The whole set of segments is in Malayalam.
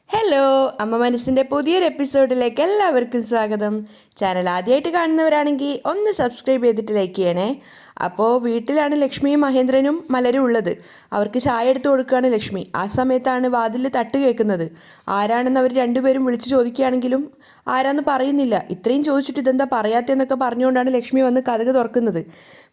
ഹലോ, അമ്മ മനസ്സിൻ്റെ പുതിയൊരു എപ്പിസോഡിലേക്ക് എല്ലാവർക്കും സ്വാഗതം. ചാനൽ ആദ്യമായിട്ട് കാണുന്നവരാണെങ്കിൽ ഒന്ന് സബ്സ്ക്രൈബ് ചെയ്തിട്ട് ലൈക്ക് ചെയ്യണേ. അപ്പോൾ വീട്ടിലാണ് ലക്ഷ്മിയും മഹേന്ദ്രനും മലരും ഉള്ളത്. അവർക്ക് ചായ എടുത്ത് കൊടുക്കുകയാണ് ലക്ഷ്മി. ആ സമയത്താണ് വാതിലിൽ തട്ട് കേൾക്കുന്നത്. ആരാണെന്ന് അവർ രണ്ടുപേരും വിളിച്ചു ചോദിക്കുകയാണെങ്കിലും ആരാന്ന് പറയുന്നില്ല. ഇത്രയും ചോദിച്ചിട്ട് ഇതെന്താ പറയാത്തതെന്നൊക്കെ പറഞ്ഞുകൊണ്ടാണ് ലക്ഷ്മി വന്ന് കതക് തുറക്കുന്നത്.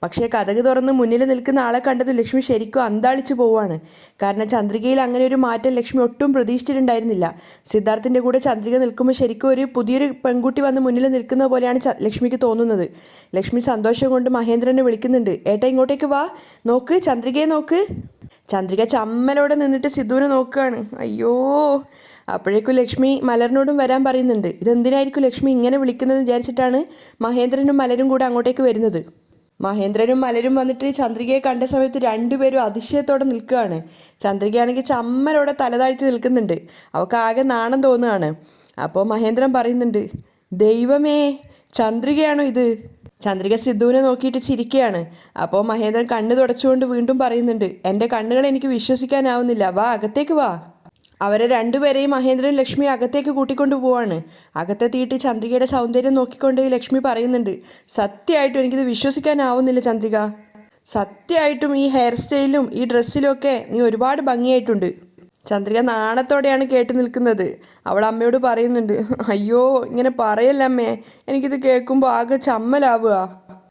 പക്ഷേ കതക് തുറന്ന് മുന്നിൽ നിൽക്കുന്ന ആളെ കണ്ടത് ലക്ഷ്മി ശരിക്കും അന്താളിച്ചു പോവാണ്. കാരണം ചന്ദ്രികയിൽ അങ്ങനെ ഒരു മാറ്റം ലക്ഷ്മി ഒട്ടും പ്രതീക്ഷിച്ചിട്ടുണ്ടായിരുന്നില്ല. സിദ്ധാർത്ഥിൻ്റെ കൂടെ ചന്ദ്രിക നിൽക്കുമ്പോൾ ശരിക്കും ഒരു പുതിയൊരു പെൺകുട്ടി വന്ന് മുന്നിൽ നിൽക്കുന്ന പോലെയാണ് ലക്ഷ്മിക്ക് തോന്നുന്നത്. ലക്ഷ്മി സന്തോഷം കൊണ്ട് മഹേന്ദ്രനെ വിളിക്കുന്നുണ്ട്. ഏട്ടാ ഇങ്ങോട്ടേക്ക് വാ, നോക്ക്, ചന്ദ്രികയെ നോക്ക്. ചന്ദ്രിക ചമ്മലോടെ നിന്നിട്ട് സിദ്ധുവിനെ നോക്കുകയാണ്. അയ്യോ. അപ്പോഴേക്കും ലക്ഷ്മി മലറിനോടും വരാൻ പറയുന്നുണ്ട്. ഇതെന്തിനായിരിക്കും ലക്ഷ്മി ഇങ്ങനെ വിളിക്കുന്നതെന്ന് വിചാരിച്ചിട്ടാണ് മഹേന്ദ്രനും മലരും കൂടെ അങ്ങോട്ടേക്ക് വരുന്നത്. മഹേന്ദ്രനും മലരും വന്നിട്ട് ചന്ദ്രികയെ കണ്ട സമയത്ത് രണ്ടുപേരും അതിശയത്തോടെ നിൽക്കുകയാണ്. ചന്ദ്രികയാണെങ്കിൽ ചമ്മലോടെ തലതാഴ്ത്തി നിൽക്കുന്നുണ്ട്. അവൾക്ക് ആകെ നാണം തോന്നുകയാണ്. അപ്പോൾ മഹേന്ദ്രൻ പറയുന്നുണ്ട്, ദൈവമേ, ചന്ദ്രികയാണോ ഇത്? ചന്ദ്രിക സിദ്ധുവിനെ നോക്കിയിട്ട് ചിരിക്കുകയാണ്. അപ്പോൾ മഹേന്ദ്രൻ കണ്ണ് തുടച്ചുകൊണ്ട് വീണ്ടും പറയുന്നുണ്ട്, എൻ്റെ കണ്ണുകൾ എനിക്ക് വിശ്വസിക്കാനാവുന്നില്ല, വാ അകത്തേക്ക് വാ. അവരെ രണ്ടുപേരെയും മഹേന്ദ്രൻ ലക്ഷ്മി അകത്തേക്ക് കൂട്ടിക്കൊണ്ടു പോവാണ്. അകത്തെത്തിയിട്ട് ചന്ദ്രികയുടെ സൗന്ദര്യം നോക്കിക്കൊണ്ട് ലക്ഷ്മി പറയുന്നുണ്ട്, സത്യമായിട്ടും എനിക്കിത് വിശ്വസിക്കാനാവുന്നില്ല ചന്ദ്രിക. സത്യമായിട്ടും ഈ ഹെയർ സ്റ്റൈലും ഈ ഡ്രസ്സിലും ഒക്കെ നീ ഒരുപാട് ഭംഗിയായിട്ടുണ്ട്. ചന്ദ്രിക നാണത്തോടെയാണ് കേട്ട് നിൽക്കുന്നത്. അവൾ അമ്മയോട് പറയുന്നുണ്ട്, അയ്യോ ഇങ്ങനെ പറയല്ല അമ്മേ, എനിക്കിത് കേൾക്കുമ്പോൾ ആകെ ചമ്മലാവുക.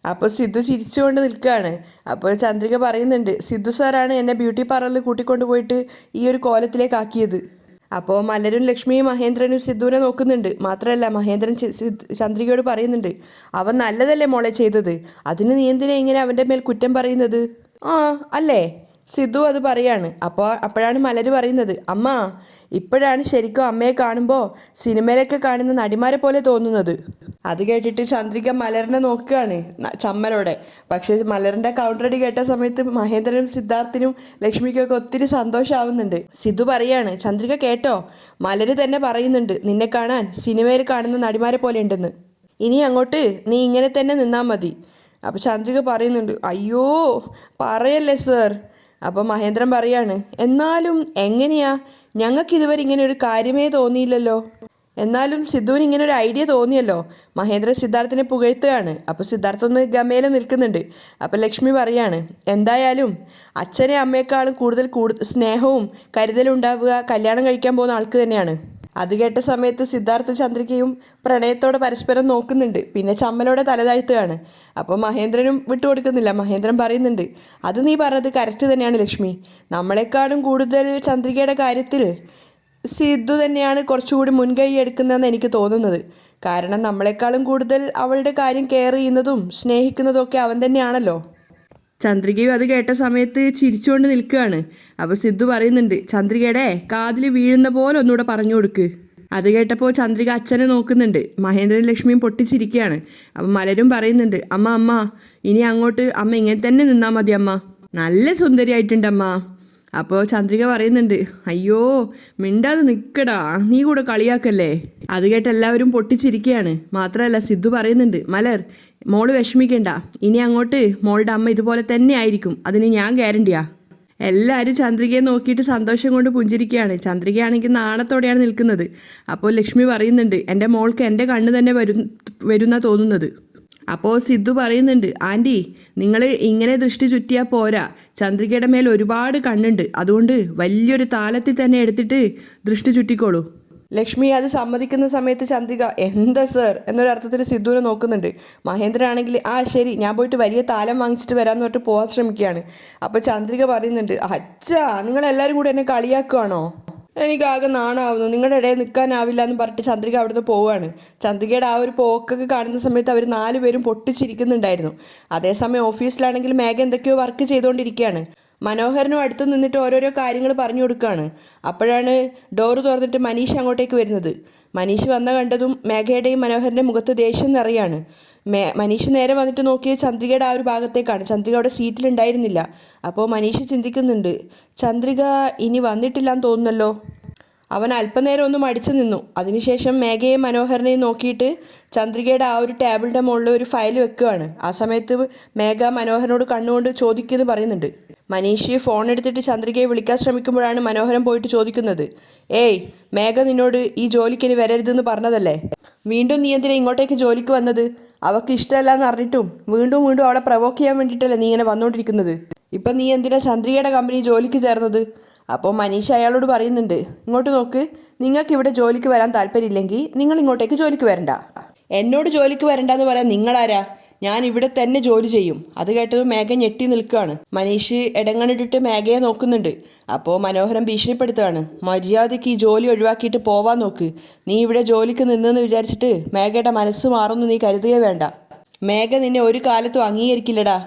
അപ്പോൾ സിദ്ധു ചിരിച്ചുകൊണ്ട് നിൽക്കുകയാണ്. അപ്പോൾ ചന്ദ്രിക പറയുന്നുണ്ട്, സിദ്ധു സാറാണ് എന്നെ ബ്യൂട്ടി പാർലറിൽ കൂട്ടിക്കൊണ്ടു പോയിട്ട് ഈ ഒരു കോലത്തിലേക്ക് ആക്കിയത്. അപ്പോൾ മലരും ലക്ഷ്മിയും മഹേന്ദ്രനും സിദ്ധുവിനെ നോക്കുന്നുണ്ട്. മാത്രമല്ല മഹേന്ദ്രൻ ചന്ദ്രികയോട് പറയുന്നുണ്ട്, അവൻ നല്ലതല്ലേ മോളെ ചെയ്തത്, അതിന് നീ എന്തിനാ ഇങ്ങനെ അവൻ്റെ മേൽ കുറ്റം പറയുന്നത്? ആ അല്ലേ, സിദ്ധു അത് പറയാണ്. അപ്പോഴാണ് മലര് പറയുന്നത്, അമ്മ ഇപ്പോഴാണ് ശരിക്കും അമ്മയെ കാണുമ്പോൾ സിനിമയിലൊക്കെ കാണുന്ന നടിമാരെ പോലെ തോന്നുന്നത്. അത് കേട്ടിട്ട് ചന്ദ്രിക മലറിനെ നോക്കുകയാണ് ചമ്മലോടെ. പക്ഷേ മലറിൻ്റെ കൗണ്ടറടി കേട്ട സമയത്ത് മഹേന്ദ്രനും സിദ്ധാർത്ഥിനും ലക്ഷ്മിക്കൊക്കെ ഒത്തിരി സന്തോഷമാവുന്നുണ്ട്. സിദ്ധു പറയാണ്, ചന്ദ്രിക കേട്ടോ, മലര് തന്നെ പറയുന്നുണ്ട് നിന്നെ കാണാൻ സിനിമയിൽ കാണുന്ന നടിമാരെ പോലെ ഉണ്ടെന്ന്. ഇനി അങ്ങോട്ട് നീ ഇങ്ങനെ തന്നെ നിന്നാൽ മതി. അപ്പോൾ ചന്ദ്രിക പറയുന്നുണ്ട്, അയ്യോ പറയല്ലേ സർ. അപ്പോൾ മഹേന്ദ്രൻ പറയാണ്, എന്നാലും എങ്ങനെയാ, ഞങ്ങൾക്ക് ഇതുവരെ ഇങ്ങനെ ഒരു കാര്യമേ തോന്നിയില്ലല്ലോ. എന്നാലും സിദ്ധുവിന് ഇങ്ങനെ ഒരു ഐഡിയ തോന്നിയല്ലോ. മഹേന്ദ്രൻ സിദ്ധാർത്ഥിനെ പുകഴ്ത്തുകയാണ്. അപ്പോൾ സിദ്ധാർത്ഥ ഒന്ന് ഗമയിൽ നിൽക്കുന്നുണ്ട്. അപ്പോൾ ലക്ഷ്മി പറയാണ്, എന്തായാലും അച്ഛനെ അമ്മയെക്കാളും കൂടുതൽ സ്നേഹവും കരുതലും ഉണ്ടാവുക കല്യാണം കഴിക്കാൻ പോകുന്ന ആൾക്ക് തന്നെയാണ്. അത് കേട്ട സമയത്ത് സിദ്ധാർത്ഥ ചന്ദ്രികയും പ്രണയത്തോടെ പരസ്പരം നോക്കുന്നുണ്ട്. പിന്നെ ചമ്മലോടെ തലതാഴ്ത്തുകയാണ്. അപ്പോൾ മഹേന്ദ്രനും വിട്ടുകൊടുക്കുന്നില്ല. മഹേന്ദ്രൻ പറയുന്നുണ്ട്, അത് നീ പറഞ്ഞത് കറക്റ്റ് തന്നെയാണ് ലക്ഷ്മി. നമ്മളെക്കാളും കൂടുതൽ ചന്ദ്രികയുടെ കാര്യത്തിൽ സിദ്ധു തന്നെയാണ് കുറച്ചുകൂടി മുൻകൈ എടുക്കുന്നതെന്ന് എനിക്ക് തോന്നുന്നത്. കാരണം നമ്മളെക്കാളും കൂടുതൽ അവളുടെ കാര്യം കെയർ ചെയ്യുന്നതും സ്നേഹിക്കുന്നതും ഒക്കെ അവൻ തന്നെയാണല്ലോ. ചന്ദ്രികയും അത് കേട്ട സമയത്ത് ചിരിച്ചുകൊണ്ട് നിൽക്കുകയാണ്. അപ്പോൾ സിദ്ധു പറയുന്നുണ്ട്, ചന്ദ്രികയുടെ കാതിൽ വീഴുന്ന പോലെ ഒന്നുകൂടെ പറഞ്ഞു കൊടുക്ക്. അത് കേട്ടപ്പോൾ ചന്ദ്രിക അച്ഛനെ നോക്കുന്നുണ്ട്. മഹേന്ദ്രൻ ലക്ഷ്മിയും പൊട്ടിച്ചിരിക്കുകയാണ്. അപ്പം മലരും പറയുന്നുണ്ട്, അമ്മ ഇനി അങ്ങോട്ട് അമ്മ ഇങ്ങനെ തന്നെ നിന്നാൽ മതി അമ്മ, നല്ല സുന്ദരിയായിട്ടുണ്ടമ്മ. അപ്പോൾ ചന്ദ്രിക പറയുന്നുണ്ട്, അയ്യോ മിണ്ടാതെ നിൽക്കടാ, നീ കൂടെ കളിയാക്കല്ലേ. അത് കേട്ട് എല്ലാവരും പൊട്ടിച്ചിരിക്കുകയാണ്. മാത്രമല്ല സിദ്ധു പറയുന്നുണ്ട്, മലർ മോള് വിഷമിക്കണ്ട, ഇനി അങ്ങോട്ട് മോളുടെ അമ്മ ഇതുപോലെ തന്നെ ആയിരിക്കും, അതിന് ഞാൻ ഗ്യാരണ്ടിയാ. എല്ലാവരും ചന്ദ്രികയെ നോക്കിയിട്ട് സന്തോഷം കൊണ്ട് പുഞ്ചിരിക്കുകയാണ്. ചന്ദ്രികയാണെങ്കിൽ നാണത്തോടെയാണ് നിൽക്കുന്നത്. അപ്പോൾ ലക്ഷ്മി പറയുന്നുണ്ട്, എൻ്റെ മോൾക്ക് എൻ്റെ കണ്ണ് തന്നെ വരുന്ന തോന്നുന്നത്. അപ്പോൾ സിദ്ധു പറയുന്നുണ്ട്, ആൻറ്റി നിങ്ങൾ ഇങ്ങനെ ദൃഷ്ടി ചുറ്റിയാൽ പോരാ, ചന്ദ്രികയുടെ മേൽ ഒരുപാട് കണ്ണുണ്ട്, അതുകൊണ്ട് വലിയൊരു താലത്തിൽ തന്നെ എടുത്തിട്ട് ദൃഷ്ടി ചുറ്റിക്കോളൂ. ലക്ഷ്മി അത് സമ്മതിക്കുന്ന സമയത്ത് ചന്ദ്രിക എന്താ സർ എന്നൊരർത്ഥത്തിൽ സിദ്ധുവിനെ നോക്കുന്നുണ്ട്. മഹേന്ദ്രനാണെങ്കിൽ ആ ശരി, ഞാൻ പോയിട്ട് വലിയ താലം വാങ്ങിച്ചിട്ട് വരാമെന്ന് പറഞ്ഞിട്ട് പോകാൻ ശ്രമിക്കുകയാണ്. അപ്പോൾ ചന്ദ്രിക പറയുന്നുണ്ട്, അച്ഛാ നിങ്ങളെല്ലാവരും കൂടെ എന്നെ കളിയാക്കുകയാണോ? എനിക്കാകെ നാണാവുന്നു, നിങ്ങളുടെ ഇടയിൽ നിൽക്കാനാവില്ല എന്ന് പറഞ്ഞിട്ട് ചന്ദ്രിക അവിടുന്ന് പോവുകയാണ്. ചന്ദ്രികയുടെ ആ ഒരു പോക്കൊക്കെ കാണുന്ന സമയത്ത് അവർ 4 പേരും പൊട്ടിച്ചിരിക്കുന്നുണ്ടായിരുന്നു. അതേസമയം ഓഫീസിലാണെങ്കിൽ മേഘ എന്തൊക്കെയോ വർക്ക് ചെയ്തുകൊണ്ടിരിക്കുകയാണ്. മനോഹരനും അടുത്ത് നിന്നിട്ട് ഓരോരോ കാര്യങ്ങൾ പറഞ്ഞു കൊടുക്കുകയാണ്. അപ്പോഴാണ് ഡോറ് തുറന്നിട്ട് മനീഷ് അങ്ങോട്ടേക്ക് വരുന്നത്. മനീഷ് വന്ന കണ്ടതും മേഘയുടെയും മനോഹരൻ്റെ മുഖത്ത് ദേഷ്യം നിറയാണ്. മനീഷ് നേരെ വന്നിട്ട് നോക്കിയത് ചന്ദ്രികയുടെ ആ ഒരു ഭാഗത്തേക്കാണ്. ചന്ദ്രിക അവിടെ സീറ്റിലുണ്ടായിരുന്നില്ല. അപ്പോൾ മനീഷ് ചിന്തിക്കുന്നുണ്ട്, ചന്ദ്രിക ഇനി വന്നിട്ടില്ലാന്ന് തോന്നുന്നല്ലോ. അവൻ അല്പനേരം ഒന്ന് മടിച്ചു നിന്നു. അതിനുശേഷം മേഘയെയും മനോഹരനെയും നോക്കിയിട്ട് ചന്ദ്രികയുടെ ആ ഒരു ടേബിളിൻ്റെ മുകളിൽ ഒരു ഫയൽ വെക്കുകയാണ്. ആ സമയത്ത് മേഘ മനോഹരനോട് കണ്ണുകൊണ്ട് ചോദിക്കുമെന്ന് പറയുന്നുണ്ട്. മനീഷ് ഫോൺ എടുത്തിട്ട് ചന്ദ്രികയെ വിളിക്കാൻ ശ്രമിക്കുമ്പോഴാണ് മനോഹരൻ പോയിട്ട് ചോദിക്കുന്നത്, ഏയ് മേഘ നിന്നോട് ഈ ജോലിക്ക് ഇനി വരരുതെന്ന് പറഞ്ഞതല്ലേ, വീണ്ടും നീ എന്തിനാ ഇങ്ങോട്ടേക്ക് ജോലിക്ക് വന്നത്? അവൾക്ക് ഇഷ്ടമല്ല എന്ന് അറിഞ്ഞിട്ടും വീണ്ടും വീണ്ടും അവളെ പ്രവോക്ക് ചെയ്യാൻ വേണ്ടിയിട്ടല്ലേ നീ ഇങ്ങനെ വന്നുകൊണ്ടിരിക്കുന്നത്? ഇപ്പം നീ എന്തിനാ ചന്ദ്രികയുടെ കമ്പനി ജോലിക്ക് ചേർന്നത്? അപ്പോൾ മനീഷ് അയാളോട് പറയുന്നുണ്ട്, ഇങ്ങോട്ട് നോക്ക്, നിങ്ങൾക്ക് ഇവിടെ ജോലിക്ക് വരാൻ താല്പര്യമില്ലെങ്കിൽ നിങ്ങൾ ഇങ്ങോട്ടേക്ക് ജോലിക്ക് വരണ്ട. എന്നോട് ജോലിക്ക് വരണ്ടെന്ന് പറയാൻ നിങ്ങളാരാ? ഞാൻ ഇവിടെ തന്നെ ജോലി ചെയ്യും. അത് കേട്ടതും മേഘ ഞെട്ടി നിൽക്കുകയാണ്. മനീഷ് ഇടങ്ങണിട്ടിട്ട് മേഘയെ നോക്കുന്നുണ്ട്. അപ്പോൾ മനോഹരൻ ഭീഷണിപ്പെടുത്തുകയാണ്, മര്യാദയ്ക്ക് ഈ ജോലി ഒഴിവാക്കിയിട്ട് പോവാൻ നോക്ക്. നീ ഇവിടെ ജോലിക്ക് നിന്നെന്ന് വിചാരിച്ചിട്ട് മേഘയുടെ മനസ്സ് മാറുമെന്ന് നീ കരുതുകയേ വേണ്ട. മേഘ നിന്നെ ഒരു കാലത്തും അംഗീകരിക്കില്ലടാ.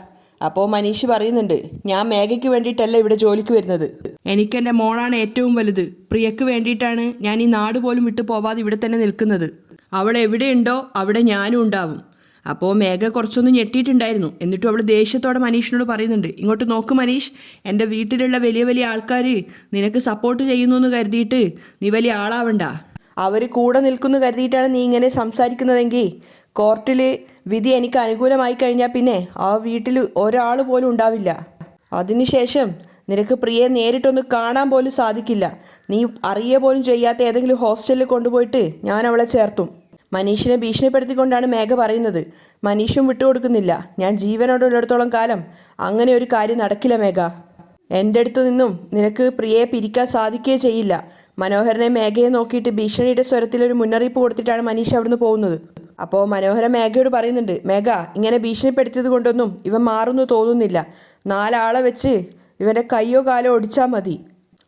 അപ്പോൾ മനീഷ് പറയുന്നുണ്ട്, ഞാൻ മേഘയ്ക്ക് വേണ്ടിയിട്ടല്ല ഇവിടെ ജോലിക്ക് വരുന്നത്. എനിക്കെൻ്റെ മോളാണ് ഏറ്റവും വലുത്. പ്രിയക്ക് വേണ്ടിയിട്ടാണ് ഞാൻ ഈ നാട് പോലും വിട്ടു പോവാതെ ഇവിടെ തന്നെ നിൽക്കുന്നത്. അവൾ എവിടെയുണ്ടോ അവിടെ ഞാനും ഉണ്ടാവും. അപ്പോൾ മേഘ കുറച്ചൊന്ന് ഞെട്ടിയിട്ടുണ്ടായിരുന്നു. എന്നിട്ടും അവൾ ദേഷ്യത്തോടെ മനീഷിനോട് പറയുന്നുണ്ട്, ഇങ്ങോട്ട് നോക്ക് മനീഷ്, എൻ്റെ വീട്ടിലുള്ള വലിയ വലിയ ആൾക്കാർ നിനക്ക് സപ്പോർട്ട് ചെയ്യുന്നു എന്ന് കരുതിയിട്ട് നീ വലിയ ആളാവണ്ട. അവർ കൂടെ നിൽക്കുന്നു കരുതിയിട്ടാണ് നീ ഇങ്ങനെ സംസാരിക്കുന്നതെങ്കിൽ കോർട്ടിൽ വിധി എനിക്ക് അനുകൂലമായി കഴിഞ്ഞാൽ പിന്നെ ആ വീട്ടിൽ ഒരാൾ പോലും ഉണ്ടാവില്ല. അതിനുശേഷം നിനക്ക് പ്രിയയെ നേരിട്ടൊന്ന് കാണാൻ പോലും സാധിക്കില്ല. നീ അറിയുക പോലും ചെയ്യാത്ത ഏതെങ്കിലും ഹോസ്റ്റലിൽ കൊണ്ടുപോയിട്ട് ഞാൻ അവളെ ചേർത്തും. മനീഷിനെ ഭീഷണിപ്പെടുത്തിക്കൊണ്ടാണ് മേഘ പറയുന്നത്. മനീഷും വിട്ടുകൊടുക്കുന്നില്ല. ഞാൻ ജീവനോടുള്ളിടത്തോളം കാലം അങ്ങനെ ഒരു കാര്യം നടക്കില്ല മേഘ. എൻ്റെ അടുത്ത് നിന്നും നിനക്ക് പ്രിയയെ പിരിക്കാൻ സാധിക്കുകയേ ചെയ്യില്ല. മനോഹരനെ മേഘയെ നോക്കിയിട്ട് ഭീഷണിയുടെ സ്വരത്തിലൊരു മുന്നറിയിപ്പ് കൊടുത്തിട്ടാണ് മനീഷ് അവിടുന്ന് പോകുന്നത്. അപ്പോൾ മനോഹരൻ മേഘയോട് പറയുന്നുണ്ട്, മേഘ ഇങ്ങനെ ഭീഷണിപ്പെടുത്തിയത് കൊണ്ടൊന്നും ഇവൻ മാറുന്നു തോന്നുന്നില്ല. 4 ആളെ വെച്ച് ഇവൻ്റെ കയ്യോ കാലോ ഒടിച്ചാൽ മതി.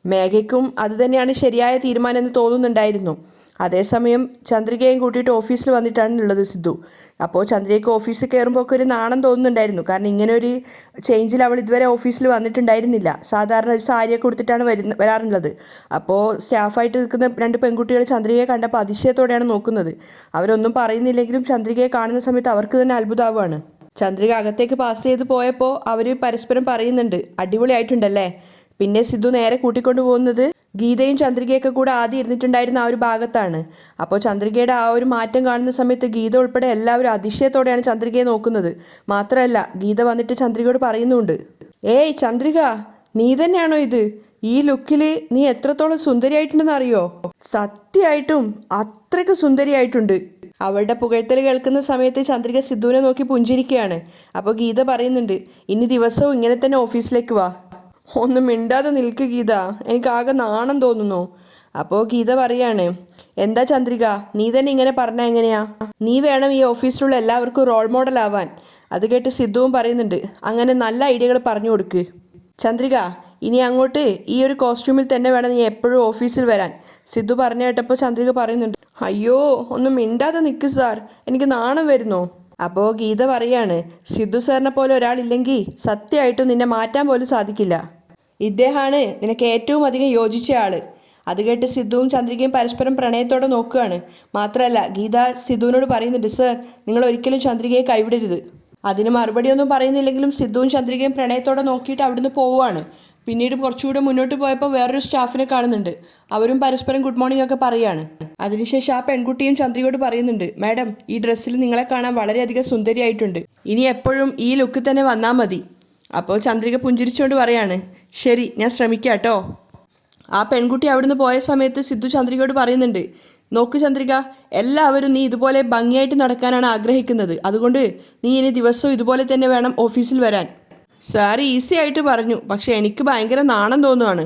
മേഘയ്ക്കും അതുതന്നെയാണ് ശരിയായ തീരുമാനം എന്ന് തോന്നുന്നുണ്ടായിരുന്നു. അതേസമയം ചന്ദ്രികയും കൂട്ടിയിട്ട് ഓഫീസിൽ വന്നിട്ടാണ് ഉള്ളത് സിദ്ധു. അപ്പോൾ ചന്ദ്രികയ്ക്ക് ഓഫീസിൽ കയറുമ്പോൾ ഒക്കെ ഒരു നാണം തോന്നുന്നുണ്ടായിരുന്നു. കാരണം ഇങ്ങനെ ഒരു ചേഞ്ചിൽ അവൾ ഇതുവരെ ഓഫീസിൽ വന്നിട്ടുണ്ടായിരുന്നില്ല. സാധാരണ ഒരു സാരിയൊക്കെ കൊടുത്തിട്ടാണ് വരാറുള്ളത്. അപ്പോൾ സ്റ്റാഫായിട്ട് നിൽക്കുന്ന 2 പെൺകുട്ടികൾ ചന്ദ്രികയെ കണ്ടപ്പോൾ അതിശയത്തോടെയാണ് നോക്കുന്നത്. അവരൊന്നും പറയുന്നില്ലെങ്കിലും ചന്ദ്രികയെ കാണുന്ന സമയത്ത് അവർക്ക് തന്നെ അത്ഭുതമാവുകയാണ്. ചന്ദ്രിക അകത്തേക്ക് പാസ് ചെയ്ത് പോയപ്പോൾ അവർ പരസ്പരം പറയുന്നുണ്ട്, അടിപൊളിയായിട്ടുണ്ടല്ലേ. പിന്നെ സിദ്ധു നേരെ കൂട്ടിക്കൊണ്ടു പോകുന്നത് ഗീതയും ചന്ദ്രികയൊക്കെ കൂടെ ആദ്യം ഇരുന്നിട്ടുണ്ടായിരുന്ന ആ ഒരു ഭാഗത്താണ്. അപ്പോൾ ചന്ദ്രികയുടെ ആ ഒരു മാറ്റം കാണുന്ന സമയത്ത് ഗീത ഉൾപ്പെടെ എല്ലാവരും അതിശയത്തോടെയാണ് ചന്ദ്രികയെ നോക്കുന്നത്. മാത്രമല്ല ഗീത വന്നിട്ട് ചന്ദ്രികയോട് പറയുന്നുണ്ട്, ഏയ് ചന്ദ്രിക, നീ തന്നെയാണോ ഇത്? ഈ ലുക്കിൽ നീ എത്രത്തോളം സുന്ദരിയായിട്ടുണ്ടെന്ന് അറിയോ? സത്യമായിട്ടും അത്രയ്ക്ക് സുന്ദരിയായിട്ടുണ്ട്. അവളുടെ പുകഴ്ത്തൽ കേൾക്കുന്ന സമയത്ത് ചന്ദ്രിക സിദ്ധുവിനെ നോക്കി പുഞ്ചിരിക്കുകയാണ്. അപ്പോൾ ഗീത പറയുന്നുണ്ട്, ഇനി ദിവസവും ഇങ്ങനെ തന്നെ ഓഫീസിലേക്ക് വാ. ഒന്നും മിണ്ടാതെ നിൽക്ക് ഗീത, എനിക്കാകെ നാണം തോന്നുന്നു. അപ്പോൾ ഗീത പറയാണ്, എന്താ ചന്ദ്രിക, നീ തന്നെ ഇങ്ങനെ പറഞ്ഞാൽ എങ്ങനെയാ? നീ വേണം ഈ ഓഫീസിലുള്ള എല്ലാവർക്കും റോൾ മോഡൽ ആവാൻ. അത് കേട്ട് സിദ്ധുവും പറയുന്നുണ്ട്, അങ്ങനെ നല്ല ഐഡിയകൾ പറഞ്ഞു കൊടുക്ക്. ചന്ദ്രിക, ഇനി അങ്ങോട്ട് ഈ ഒരു കോസ്റ്റ്യൂമിൽ തന്നെ വേണം നീ എപ്പോഴും ഓഫീസിൽ വരാൻ. സിദ്ധു പറഞ്ഞു കേട്ടപ്പോൾ ചന്ദ്രിക പറയുന്നുണ്ട്, അയ്യോ ഒന്നും മിണ്ടാതെ നിൽക്ക് സാർ, എനിക്ക് നാണം വരുന്നു. അപ്പോൾ ഗീത പറയാണ്, സിദ്ധു സാറിനെ പോലെ ഒരാളില്ലെങ്കിൽ സത്യമായിട്ടും നിന്നെ മാറ്റാൻ പോലും സാധിക്കില്ല. ഇദ്ദേഹമാണ് നിനക്ക് ഏറ്റവും അധികം യോജിച്ച ആള്. അത് കേട്ട് സിദ്ധുവും ചന്ദ്രികയും പരസ്പരം പ്രണയത്തോടെ നോക്കുകയാണ്. മാത്രമല്ല ഗീത സിദ്ധുവിനോട് പറയുന്നുണ്ട്, സർ നിങ്ങൾ ഒരിക്കലും ചന്ദ്രികയെ കൈവിടരുത്. അതിന് മറുപടിയൊന്നും പറയുന്നില്ലെങ്കിലും സിദ്ധുവും ചന്ദ്രികയും പ്രണയത്തോടെ നോക്കിയിട്ട് അവിടുന്ന് പോവുകയാണ്. പിന്നീട് കുറച്ചുകൂടെ മുന്നോട്ട് പോയപ്പോൾ വേറൊരു സ്റ്റാഫിനെ കാണുന്നുണ്ട്. അവരും പരസ്പരം ഗുഡ് മോർണിംഗ് ഒക്കെ പറയുകയാണ്. അതിനുശേഷം ആ പെൺകുട്ടിയും ചന്ദ്രികയോട് പറയുന്നുണ്ട്, മാഡം ഈ ഡ്രസ്സിൽ നിങ്ങളെ കാണാൻ വളരെയധികം സുന്ദരിയായിട്ടുണ്ട്. ഇനി എപ്പോഴും ഈ ലുക്ക് തന്നെ വന്നാൽ മതി. അപ്പോൾ ചന്ദ്രിക പുഞ്ചിരിച്ചുകൊണ്ട് പറയാണ്, ശരി ഞാൻ ശ്രമിക്കാം കേട്ടോ. ആ പെൺകുട്ടി അവിടുന്ന് പോയ സമയത്ത് സിദ്ധു ചന്ദ്രികയോട് പറയുന്നുണ്ട്, നോക്ക് ചന്ദ്രിക, എല്ലാവരും നീ ഇതുപോലെ ഭംഗിയായിട്ട് നടക്കാനാണ് ആഗ്രഹിക്കുന്നത്. അതുകൊണ്ട് നീ ഇനി ദിവസവും ഇതുപോലെ തന്നെ വേണം ഓഫീസിൽ വരാൻ. സാർ ഈസി ആയിട്ട് പറഞ്ഞു, പക്ഷെ എനിക്ക് ഭയങ്കര നാണം തോന്നുവാണ്.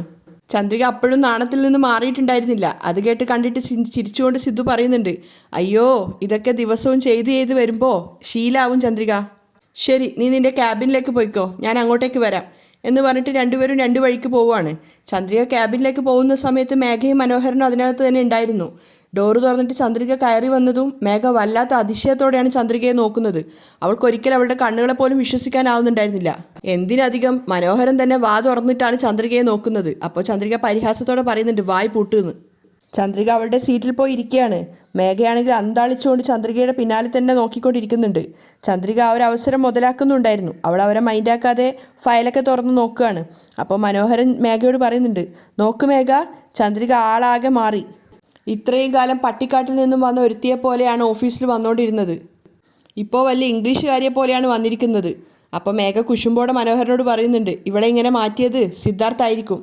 ചന്ദ്രിക അപ്പോഴും നാണത്തിൽ നിന്ന് മാറിയിട്ടുണ്ടായിരുന്നില്ല. അത് കേട്ട് കണ്ടിട്ട് ചിരിച്ചുകൊണ്ട് സിദ്ധു പറയുന്നുണ്ട്, അയ്യോ ഇതൊക്കെ ദിവസവും ചെയ്ത് വരുമ്പോൾ ശീലാവും ചന്ദ്രിക. ശരി നീ നിൻ്റെ ക്യാബിനിലേക്ക് പോയിക്കോ, ഞാൻ അങ്ങോട്ടേക്ക് വരാം എന്ന് പറഞ്ഞിട്ട് രണ്ടുപേരും 2 വഴിക്ക് പോവുകയാണ്. ചന്ദ്രിക ക്യാബിനിലേക്ക് പോകുന്ന സമയത്ത് മേഘയും മനോഹരനും അതിനകത്ത് തന്നെ ഉണ്ടായിരുന്നു. ഡോറ് തുറന്നിട്ട് ചന്ദ്രിക കയറി വന്നതും മേഘ വല്ലാത്ത അതിശയത്തോടെയാണ് ചന്ദ്രികയെ നോക്കുന്നത്. അവൾക്കൊരിക്കലും അവളുടെ കണ്ണുകളെ പോലും വിശ്വസിക്കാനാവുന്നുണ്ടായിരുന്നില്ല. എന്തിനധികം മനോഹരൻ തന്നെ വാ തുറന്നിട്ടാണ് ചന്ദ്രികയെ നോക്കുന്നത്. അപ്പോൾ ചന്ദ്രിക പരിഹാസത്തോടെ പറയുന്നുണ്ട്, വായ് പൂട്ടുന്ന്. ചന്ദ്രിക അവളുടെ സീറ്റിൽ പോയി ഇരിക്കുകയാണ്. മേഘയാണെങ്കിൽ അന്താളിച്ചുകൊണ്ട് ചന്ദ്രികയുടെ പിന്നാലെ തന്നെ നോക്കിക്കൊണ്ടിരിക്കുന്നുണ്ട്. ചന്ദ്രിക ആ ഒരു അവസരം മുതലാക്കുന്നുണ്ടായിരുന്നു. അവൾ അവരെ മൈൻഡാക്കാതെ ഫയലൊക്കെ തുറന്ന് നോക്കുകയാണ്. അപ്പോൾ മനോഹരൻ മേഘയോട് പറയുന്നുണ്ട്, നോക്ക് മേഘ, ചന്ദ്രിക ആളാകെ മാറി. ഇത്രയും കാലം പട്ടിക്കാട്ടിൽ നിന്നും വന്ന ഒരുത്തിയെ പോലെയാണ് ഓഫീസിൽ വന്നുകൊണ്ടിരുന്നത്. ഇപ്പോൾ വലിയ ഇംഗ്ലീഷുകാരിയെ പോലെയാണ് വന്നിരിക്കുന്നത്. അപ്പോൾ മേഘ കുശുമ്പോടെ മനോഹരനോട് പറയുന്നുണ്ട് ഇവളെ ഇങ്ങനെ മാറ്റിയത് സിദ്ധാർത്ഥായിരിക്കും.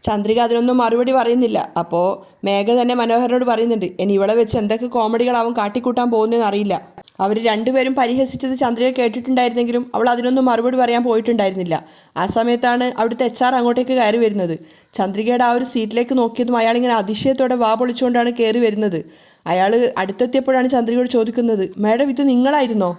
ചന്ദ്രിക അതിനൊന്നും മറുപടി പറയുന്നില്ല. അപ്പോൾ മേഘ തന്നെ മനോഹരനോട് പറയുന്നുണ്ട് ഇനി ഇവളെ വെച്ച് എന്തൊക്കെ കോമഡികളാവും കാട്ടിക്കൂട്ടാൻ പോകുന്നതെന്ന് അറിയില്ല. അവർ രണ്ടുപേരും പരിഹസിച്ചത് ചന്ദ്രിക കേട്ടിട്ടുണ്ടായിരുന്നെങ്കിലും അവൾ അതിനൊന്നും മറുപടി പറയാൻ പോയിട്ടുണ്ടായിരുന്നില്ല. ആ സമയത്താണ് അവിടുത്തെ HR അങ്ങോട്ടേക്ക് കയറി വരുന്നത്. ചന്ദ്രികയുടെ ആ ഒരു സീറ്റിലേക്ക് നോക്കിയതും അയാളിങ്ങനെ അതിശയത്തോടെ വാ പൊളിച്ചുകൊണ്ടാണ് കയറി വരുന്നത്. അയാൾ അടുത്തെത്തിയപ്പോഴാണ് ചന്ദ്രികയോട് ചോദിക്കുന്നത് മാഡം ഇത് നിങ്ങളായിരുന്നോ?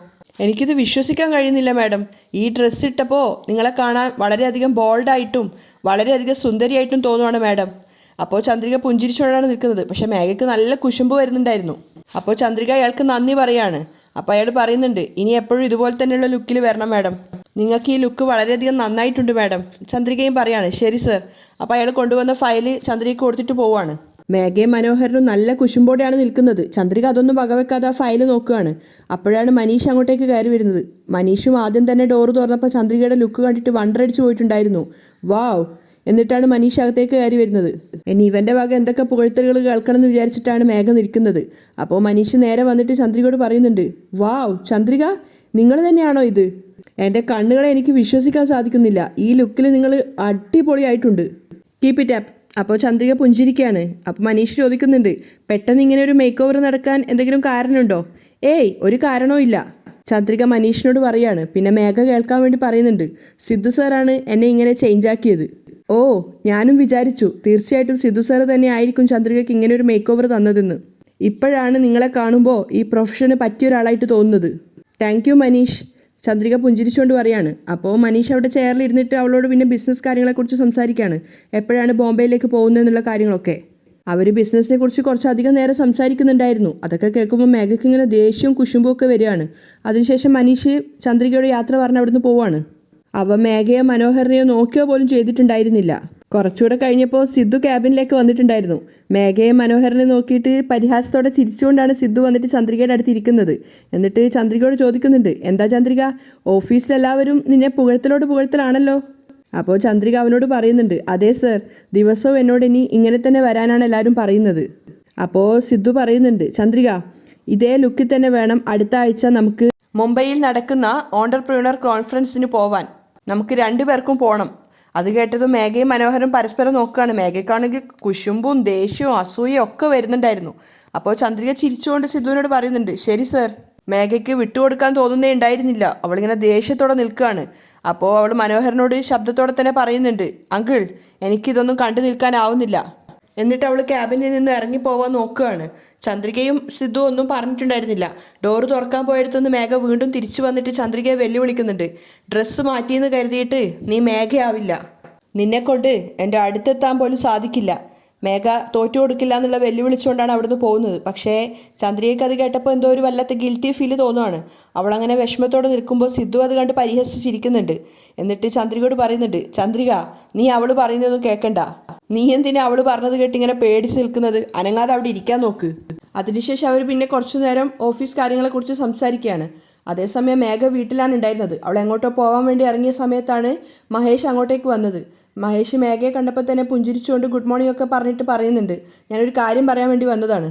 എനിക്കിത് വിശ്വസിക്കാൻ കഴിയുന്നില്ല മാഡം. ഈ ഡ്രസ്സ് ഇട്ടപ്പോൾ നിങ്ങളെ കാണാൻ വളരെയധികം ബോൾഡായിട്ടും വളരെയധികം സുന്ദരിയായിട്ടും തോന്നുവാണ് മാഡം. അപ്പോൾ ചന്ദ്രിക പുഞ്ചിരിച്ചോടാണ് നിൽക്കുന്നത്. പക്ഷേ മേഘയ്ക്ക് നല്ല കുശുമ്പ് വരുന്നുണ്ടായിരുന്നു. അപ്പോൾ ചന്ദ്രിക അയാൾക്ക് നന്ദി പറയാണ്. അപ്പോൾ അയാൾ പറയുന്നുണ്ട് ഇനി എപ്പോഴും ഇതുപോലെ തന്നെയുള്ള ലുക്കിൽ വരണം മാഡം. നിങ്ങൾക്ക് ഈ ലുക്ക് വളരെയധികം നന്നായിട്ടുണ്ട് മാഡം. ചന്ദ്രികയും പറയാണ് ശരി സർ. അപ്പോൾ അയാൾ കൊണ്ടുവന്ന ഫയല് ചന്ദ്രികയ്ക്ക് കൊടുത്തിട്ട് പോവാണ്. മേഘയും മനോഹരനും നല്ല കുശുമ്പോടെയാണ് നിൽക്കുന്നത്. ചന്ദ്രിക അതൊന്നും വകവെക്കാതെ ആ ഫയൽ നോക്കുകയാണ്. അപ്പോഴാണ് മനീഷ് അങ്ങോട്ടേക്ക് കയറി വരുന്നത്. മനീഷും ആദ്യം തന്നെ ഡോറ് തുറന്നപ്പോൾ ചന്ദ്രികയുടെ ലുക്ക് കണ്ടിട്ട് വണ്ടറടിച്ച് പോയിട്ടുണ്ടായിരുന്നു. വാവ്! എന്നിട്ടാണ് മനീഷ് അകത്തേക്ക് കയറി വരുന്നത്. ഇനി ഇവൻ്റെ വക എന്തൊക്കെ പുകഴ്ത്തലുകൾ കേൾക്കണം എന്ന് വിചാരിച്ചിട്ടാണ് മേഘ നിൽക്കുന്നത്. അപ്പോൾ മനീഷ് നേരെ വന്നിട്ട് ചന്ദ്രികയോട് പറയുന്നുണ്ട് വാവ് ചന്ദ്രിക, നിങ്ങൾ തന്നെയാണോ ഇത്? എൻ്റെ കണ്ണുകളെ എനിക്ക് വിശ്വസിക്കാൻ സാധിക്കുന്നില്ല. ഈ ലുക്കിൽ നിങ്ങൾ അടിപൊളിയായിട്ടുണ്ട്. Keep it up. അപ്പോൾ ചന്ദ്രിക പുഞ്ചിരിക്കുകയാണ്. അപ്പോൾ മനീഷ് ചോദിക്കുന്നുണ്ട് പെട്ടെന്ന് ഇങ്ങനെ ഒരു മേക്ക് ഓവർ നടക്കാൻ എന്തെങ്കിലും കാരണമുണ്ടോ? ഏയ് ഒരു കാരണവും ഇല്ല. ചന്ദ്രിക മനീഷിനോട് പറയാണ്. പിന്നെ മേഘ കേൾക്കാൻ വേണ്ടി പറയുന്നുണ്ട് സിദ്ധു സാറാണ് എന്നെ ഇങ്ങനെ ചേഞ്ച് ആക്കിയത്. ഓ ഞാനും വിചാരിച്ചു തീർച്ചയായിട്ടും സിദ്ധു സാറ് തന്നെ ആയിരിക്കും ചന്ദ്രികയ്ക്ക് ഇങ്ങനെ ഒരു മേക്ക് ഓവർ തന്നതെന്ന്. ഇപ്പോഴാണ് നിങ്ങളെ കാണുമ്പോൾ ഈ പ്രൊഫഷന് പറ്റിയ ഒരാളായിട്ട് തോന്നുന്നത്. Thank you Manish. ചന്ദ്രിക പുഞ്ചിരിച്ചുകൊണ്ട് പറയാണ്. അപ്പോൾ മനീഷ് അവിടെ ചെയറിൽ ഇരുന്നിട്ട് അവളോട് പിന്നെ ബിസിനസ് കാര്യങ്ങളെക്കുറിച്ച് സംസാരിക്കുകയാണ്. എപ്പോഴാണ് ബോംബെയിലേക്ക് പോകുന്നതെന്നുള്ള കാര്യങ്ങളൊക്കെ. അവർ ബിസിനസ്സിനെ കുറിച്ച് കുറച്ചധികം നേരം സംസാരിക്കുന്നുണ്ടായിരുന്നു. അതൊക്കെ കേൾക്കുമ്പോൾ മേഘയ്ക്ക് ഇങ്ങനെ ദേഷ്യവും കുശുമ്പും ഒക്കെ വരികയാണ്. അതിനുശേഷം മനീഷ് ചന്ദ്രികയോട് യാത്ര പറഞ്ഞ് അവിടുന്ന് പോവാണ്. അവ മേഘയോ മനോഹരനെയോ നോക്കിയോ പോലും ചെയ്തിട്ടുണ്ടായിരുന്നില്ല. കുറച്ചുകൂടെ കഴിഞ്ഞപ്പോൾ സിദ്ധു ക്യാബിനിലേക്ക് വന്നിട്ടുണ്ടായിരുന്നു. മേഘയെ മനോഹരനെ നോക്കിയിട്ട് പരിഹാസത്തോടെ ചിരിച്ചുകൊണ്ടാണ് സിദ്ധു വന്നിട്ട് ചന്ദ്രികയുടെ അടുത്ത് ഇരിക്കുന്നത്. എന്നിട്ട് ചന്ദ്രികയോട് ചോദിക്കുന്നുണ്ട് എന്താ ചന്ദ്രിക, ഓഫീസിലെല്ലാവരും നിന്നെ പുകഴ്ത്തലാണല്ലോ. അപ്പോൾ ചന്ദ്രിക അവനോട് പറയുന്നുണ്ട് അതെ സർ, ദിവസവും എന്നോട് ഇനി ഇങ്ങനെ തന്നെ വരാനാണ് എല്ലാവരും പറയുന്നത്. അപ്പോൾ സിദ്ധു പറയുന്നുണ്ട് ചന്ദ്രിക ഇതേ ലുക്കിൽ തന്നെ വേണം അടുത്ത ആഴ്ച നമുക്ക് മുംബൈയിൽ നടക്കുന്ന ഓണ്ടർപ്രീനർ കോൺഫറൻസിന് പോവാൻ. നമുക്ക് രണ്ടുപേർക്കും പോകണം. അത് കേട്ടതും മേഘയും മനോഹരും പരസ്പരം നോക്കുകയാണ്. മേഘയ്ക്കാണെങ്കിൽ കുശുമ്പും ദേഷ്യവും അസൂയയും ഒക്കെ വരുന്നുണ്ടായിരുന്നു. അപ്പോൾ ചന്ദ്രിക ചിരിച്ചുകൊണ്ട് സിദ്ധുവിനോട് പറയുന്നുണ്ട് ശരി സർ. മേഘയ്ക്ക് വിട്ടുകൊടുക്കാൻ തോന്നുന്നേ ഉണ്ടായിരുന്നില്ല. അവളിങ്ങനെ ദേഷ്യത്തോടെ നിൽക്കുകയാണ്. അപ്പോൾ അവൾ മനോഹരനോട് ശബ്ദത്തോടെ തന്നെ പറയുന്നുണ്ട് അങ്കിൾ എനിക്കിതൊന്നും കണ്ടു നിൽക്കാനാവുന്നില്ല. എന്നിട്ട് അവൾ ക്യാബിനിൽ നിന്ന് ഇറങ്ങിപ്പോവാൻ നോക്കുകയാണ്. ചന്ദ്രികയും സിദ്ധു ഒന്നും പറഞ്ഞിട്ടുണ്ടായിരുന്നില്ല. ഡോറ് തുറക്കാൻ പോയെടുത്തുനിന്ന് മേഘ വീണ്ടും തിരിച്ചു വന്നിട്ട് ചന്ദ്രികയെ വെല്ലുവിളിക്കുന്നുണ്ട്. ഡ്രസ്സ് മാറ്റിയെന്ന് കരുതിയിട്ട് നീ മേഘയാവില്ല. നിന്നെക്കൊണ്ട് എൻ്റെ അടുത്തെത്താൻ പോലും സാധിക്കില്ല. മേഘ തോറ്റു കൊടുക്കില്ല എന്നുള്ള വെല്ലുവിളിച്ചുകൊണ്ടാണ് അവിടുന്ന് പോകുന്നത്. പക്ഷേ ചന്ദ്രികയ്ക്ക് അത് കേട്ടപ്പോൾ എന്തോ ഒരു വല്ലാത്ത ഗിൽറ്റി ഫീൽ തോന്നുവാണ്. അവളങ്ങനെ വിഷമത്തോടെ നിൽക്കുമ്പോൾ സിദ്ധു അത് കണ്ട് പരിഹസിച്ചിരിക്കുന്നുണ്ട്. എന്നിട്ട് ചന്ദ്രികയോട് പറയുന്നുണ്ട് ചന്ദ്രിക നീ അവൾ പറയുന്നതൊന്നും കേൾക്കണ്ട. നീ എന്തിനാ അവൾ പറഞ്ഞത് കേട്ട് ഇങ്ങനെ പേടിച്ച് നിൽക്കുന്നത്? അനങ്ങാതെ അവിടെ ഇരിക്കാൻ നോക്ക്. അതിനുശേഷം അവർ പിന്നെ കുറച്ചു നേരം ഓഫീസ് കാര്യങ്ങളെക്കുറിച്ച് സംസാരിക്കുകയാണ്. അതേസമയം മേഘ വീട്ടിലാണ് ഉണ്ടായിരുന്നത്. അവൾ എങ്ങോട്ടോ പോകാൻ വേണ്ടി ഇറങ്ങിയ സമയത്താണ് മഹേഷ് അങ്ങോട്ടേക്ക് വന്നത്. മഹേഷ് മേഘയെ കണ്ടപ്പോൾ തന്നെ പുഞ്ചിരിച്ചുകൊണ്ട് ഗുഡ് മോർണിംഗ് ഒക്കെ പറഞ്ഞിട്ട് പറയുന്നുണ്ട് ഞാനൊരു കാര്യം പറയാൻ വേണ്ടി വന്നതാണ്.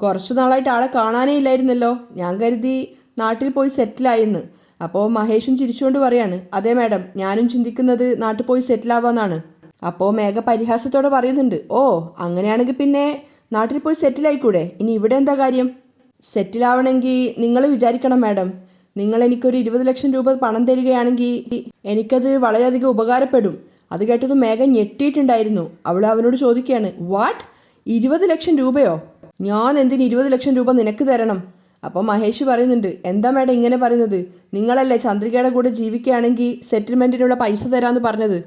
കുറച്ചു നാളായിട്ട് ആളെ കാണാനേ ഇല്ലായിരുന്നല്ലോ. ഞാൻ കരുതി നാട്ടിൽ പോയി സെറ്റിലായെന്ന്. അപ്പോൾ മഹേഷും ചിരിച്ചുകൊണ്ട് പറയാണ് അതെ മാഡം, ഞാനും ചിന്തിക്കുന്നത് നാട്ടിൽ പോയി സെറ്റിലാവാന്നാണ്. അപ്പോൾ മേഘ പരിഹാസത്തോടെ പറയുന്നുണ്ട് ഓ അങ്ങനെയാണെങ്കിൽ പിന്നെ നാട്ടിൽ പോയി സെറ്റിലായിക്കൂടെ? ഇനി ഇവിടെ എന്താ കാര്യം? സെറ്റിലാവണമെങ്കിൽ നിങ്ങൾ വിചാരിക്കണം മാഡം, നിങ്ങൾ എനിക്കൊരു 20 ലക്ഷം രൂപ പണം തരികയാണെങ്കിൽ എനിക്കത് വളരെയധികം ഉപകാരപ്പെടും. അത് കേട്ടതും മേഘ ഞെട്ടിയിട്ടുണ്ടായിരുന്നു. അവൾ അവനോട് ചോദിക്കുകയാണ് വാട്ട്, 20 ലക്ഷം രൂപയോ? ഞാൻ എന്തിന് 20 ലക്ഷം രൂപ നിനക്ക് തരണം? അപ്പോൾ മഹേഷ് പറയുന്നുണ്ട് എന്താ മാഡം ഇങ്ങനെ പറയുന്നത്? നിങ്ങളല്ലേ ചന്ദ്രികയുടെ കൂടെ ജീവിക്കുകയാണെങ്കിൽ സെറ്റിൽമെൻറ്റിനുള്ള പൈസ തരാമെന്ന് പറഞ്ഞത്?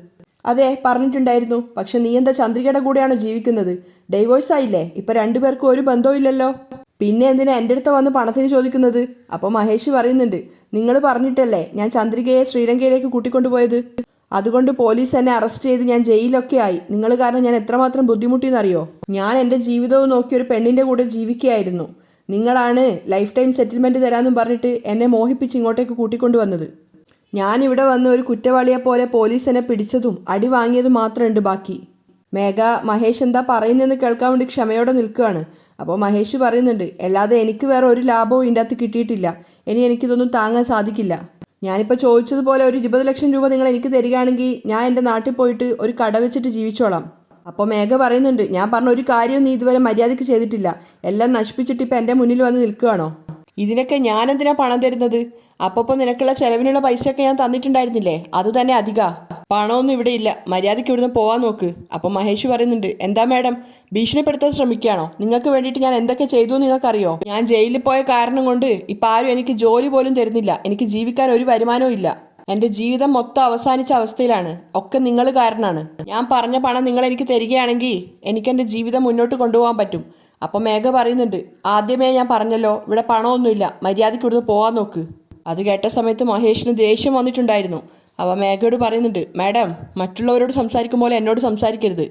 അതെ പറഞ്ഞിട്ടുണ്ടായിരുന്നു. പക്ഷെ നീ എന്താ ചന്ദ്രികയുടെ കൂടെയാണോ ജീവിക്കുന്നത്? ഡൈവോഴ്സ് ആയില്ലേ? ഇപ്പം രണ്ടുപേർക്കും ഒരു ബന്ധവും ഇല്ലല്ലോ. പിന്നെ എന്തിനാ എൻ്റെ അടുത്ത് വന്ന് പണത്തിന് ചോദിക്കുന്നത്? അപ്പോൾ മഹേഷ് പറയുന്നുണ്ട് നിങ്ങൾ പറഞ്ഞിട്ടല്ലേ ഞാൻ ചന്ദ്രികയെ ശ്രീലങ്കയിലേക്ക് കൂട്ടിക്കൊണ്ടുപോയത്. അതുകൊണ്ട് പോലീസ് എന്നെ അറസ്റ്റ് ചെയ്ത് ഞാൻ ജയിലൊക്കെ ആയി. നിങ്ങൾ കാരണം ഞാൻ എത്രമാത്രം ബുദ്ധിമുട്ടിയെന്നറിയോ? ഞാൻ എൻ്റെ ജീവിതവും നോക്കി ഒരു പെണ്ണിൻ്റെ കൂടെ ജീവിക്കുകയായിരുന്നു. നിങ്ങളാണ് ലൈഫ് ടൈം സെറ്റിൽമെൻറ്റ് തരാമെന്നും പറഞ്ഞിട്ട് എന്നെ മോഹിപ്പിച്ച് ഇങ്ങോട്ടേക്ക് കൂട്ടിക്കൊണ്ടുവന്നത്. ഞാനിവിടെ വന്ന് ഒരു കുറ്റവാളിയെപ്പോലെ പോലീസ് എന്നെ പിടിച്ചതും അടി വാങ്ങിയതും മാത്രമുണ്ട് ബാക്കി. മേഘ മഹേഷ് എന്താ പറയുന്നതെന്ന് കേൾക്കാൻ വേണ്ടി ക്ഷമയോടെ നിൽക്കുകയാണ്. അപ്പോൾ മഹേഷ് പറയുന്നുണ്ട് അല്ലാതെ എനിക്ക് വേറെ ഒരു ലാഭവും ഇതിൻ്റെ അകത്ത് കിട്ടിയിട്ടില്ല. ഇനി എനിക്കിതൊന്നും താങ്ങാൻ സാധിക്കില്ല. ഞാനിപ്പോൾ ചോദിച്ചതുപോലെ ഒരു 20 ലക്ഷം രൂപ നിങ്ങൾ എനിക്ക് തരികയാണെങ്കിൽ ഞാൻ എൻ്റെ നാട്ടിൽ പോയിട്ട് ഒരു കട വെച്ചിട്ട് ജീവിച്ചോളാം. അപ്പോൾ മേഘ പറയുന്നുണ്ട്, ഞാൻ പറഞ്ഞ ഒരു കാര്യവും നീ ഇതുവരെ മര്യാദയ്ക്ക് ചെയ്തിട്ടില്ല, എല്ലാം നശിപ്പിച്ചിട്ട് ഇപ്പം എൻ്റെ മുന്നിൽ വന്ന് നിൽക്കുകയാണോ? ഇതിനൊക്കെ ഞാൻ എന്തിനാ പണം തരുന്നത്? അപ്പോൾ നിനക്കുള്ള ചെലവിനുള്ള പൈസയൊക്കെ ഞാൻ തന്നിട്ടുണ്ടായിരുന്നില്ലേ, അത് തന്നെ അധികാ. പണമൊന്നും ഇവിടെ ഇല്ല, മര്യാദയ്ക്ക് ഇവിടുന്ന് പോകാൻ നോക്ക്. അപ്പം മഹേഷ് പറയുന്നുണ്ട്, എന്താ മാഡം ഭീഷണിപ്പെടുത്താൻ ശ്രമിക്കുകയാണോ? നിങ്ങൾക്ക് വേണ്ടിയിട്ട് ഞാൻ എന്തൊക്കെ ചെയ്തു എന്ന് നിങ്ങൾക്കറിയോ? ഞാൻ ജയിലിൽ പോയ കാരണം കൊണ്ട് ഇപ്പം ആരും എനിക്ക് ജോലി പോലും തരുന്നില്ല, എനിക്ക് ജീവിക്കാൻ ഒരു വരുമാനവും ഇല്ല. എൻ്റെ ജീവിതം മൊത്തം അവസാനിച്ച അവസ്ഥയിലാണ്, ഒക്കെ നിങ്ങൾ കാരണമാണ്. ഞാൻ പറഞ്ഞ പണം നിങ്ങൾ എനിക്ക് തരികയാണെങ്കിൽ എനിക്ക് എൻ്റെ ജീവിതം മുന്നോട്ട് കൊണ്ടുപോകാൻ പറ്റും. അപ്പം മേഘ പറയുന്നുണ്ട്, ആദ്യമേ ഞാൻ പറഞ്ഞല്ലോ ഇവിടെ പണമൊന്നുമില്ല, മര്യാദയ്ക്ക് ഇവിടുന്ന് പോകാൻ നോക്ക്. അത് കേട്ട സമയത്ത് മഹേഷിന് ദേഷ്യം വന്നിട്ടുണ്ടായിരുന്നു. അപ്പോൾ മേഘയോട് പറയുന്നുണ്ട്, മാഡം മറ്റുള്ളവരോട് സംസാരിക്കും പോലെ എന്നോട് സംസാരിക്കരുത്.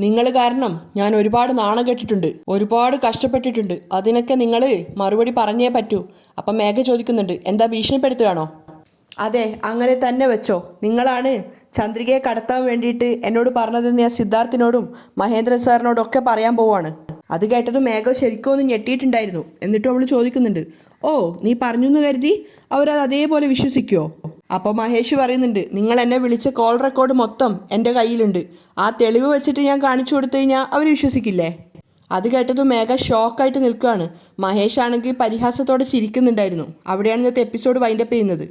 നിങ്ങൾ കാരണം ഞാൻ ഒരുപാട് നാണം കെട്ടിട്ടുണ്ട്, ഒരുപാട് കഷ്ടപ്പെട്ടിട്ടുണ്ട്, അതിനൊക്കെ നിങ്ങൾ മറുപടി പറഞ്ഞേ പറ്റൂ. അപ്പം മേഘ ചോദിക്കുന്നുണ്ട്, എന്താ ഭീഷണിപ്പെടുത്തുകയാണോ? അതെ, അങ്ങനെ തന്നെ വെച്ചോ. നിങ്ങളാണ് ചന്ദ്രികയെ കടത്താൻ വേണ്ടിയിട്ട് എന്നോട് പറഞ്ഞതെന്ന് ഞാൻ സിദ്ധാർത്ഥിനോടും മഹേന്ദ്രൻ സാറിനോടും ഒക്കെ പറയാൻ പോവാണ്. അത് കേട്ടത് മേഘ ശരിക്കും ഒന്ന് ഞെട്ടിയിട്ടുണ്ടായിരുന്നു. എന്നിട്ടും അവൾ ചോദിക്കുന്നുണ്ട്, ഓ നീ പറഞ്ഞു എന്ന് കരുതി അവരത് അതേപോലെ വിശ്വസിക്കുമോ? അപ്പോൾ മഹേഷ് പറയുന്നുണ്ട്, നിങ്ങൾ എന്നെ വിളിച്ച കോൾ റെക്കോർഡ് മൊത്തം എൻ്റെ കയ്യിലുണ്ട്, ആ തെളിവ് വെച്ചിട്ട് ഞാൻ കാണിച്ചു കൊടുത്തു കഴിഞ്ഞാൽ അവർ വിശ്വസിക്കില്ലേ? അത് കേട്ടതും മേഘ ഷോക്കായിട്ട് നിൽക്കുകയാണ്. മഹേഷ് ആണെങ്കിൽ പരിഹാസത്തോടെ ചിരിക്കുന്നുണ്ടായിരുന്നു. അവിടെയാണ് ഇന്നത്തെ എപ്പിസോഡ് വൈൻഡപ്പ് ചെയ്യുന്നത്.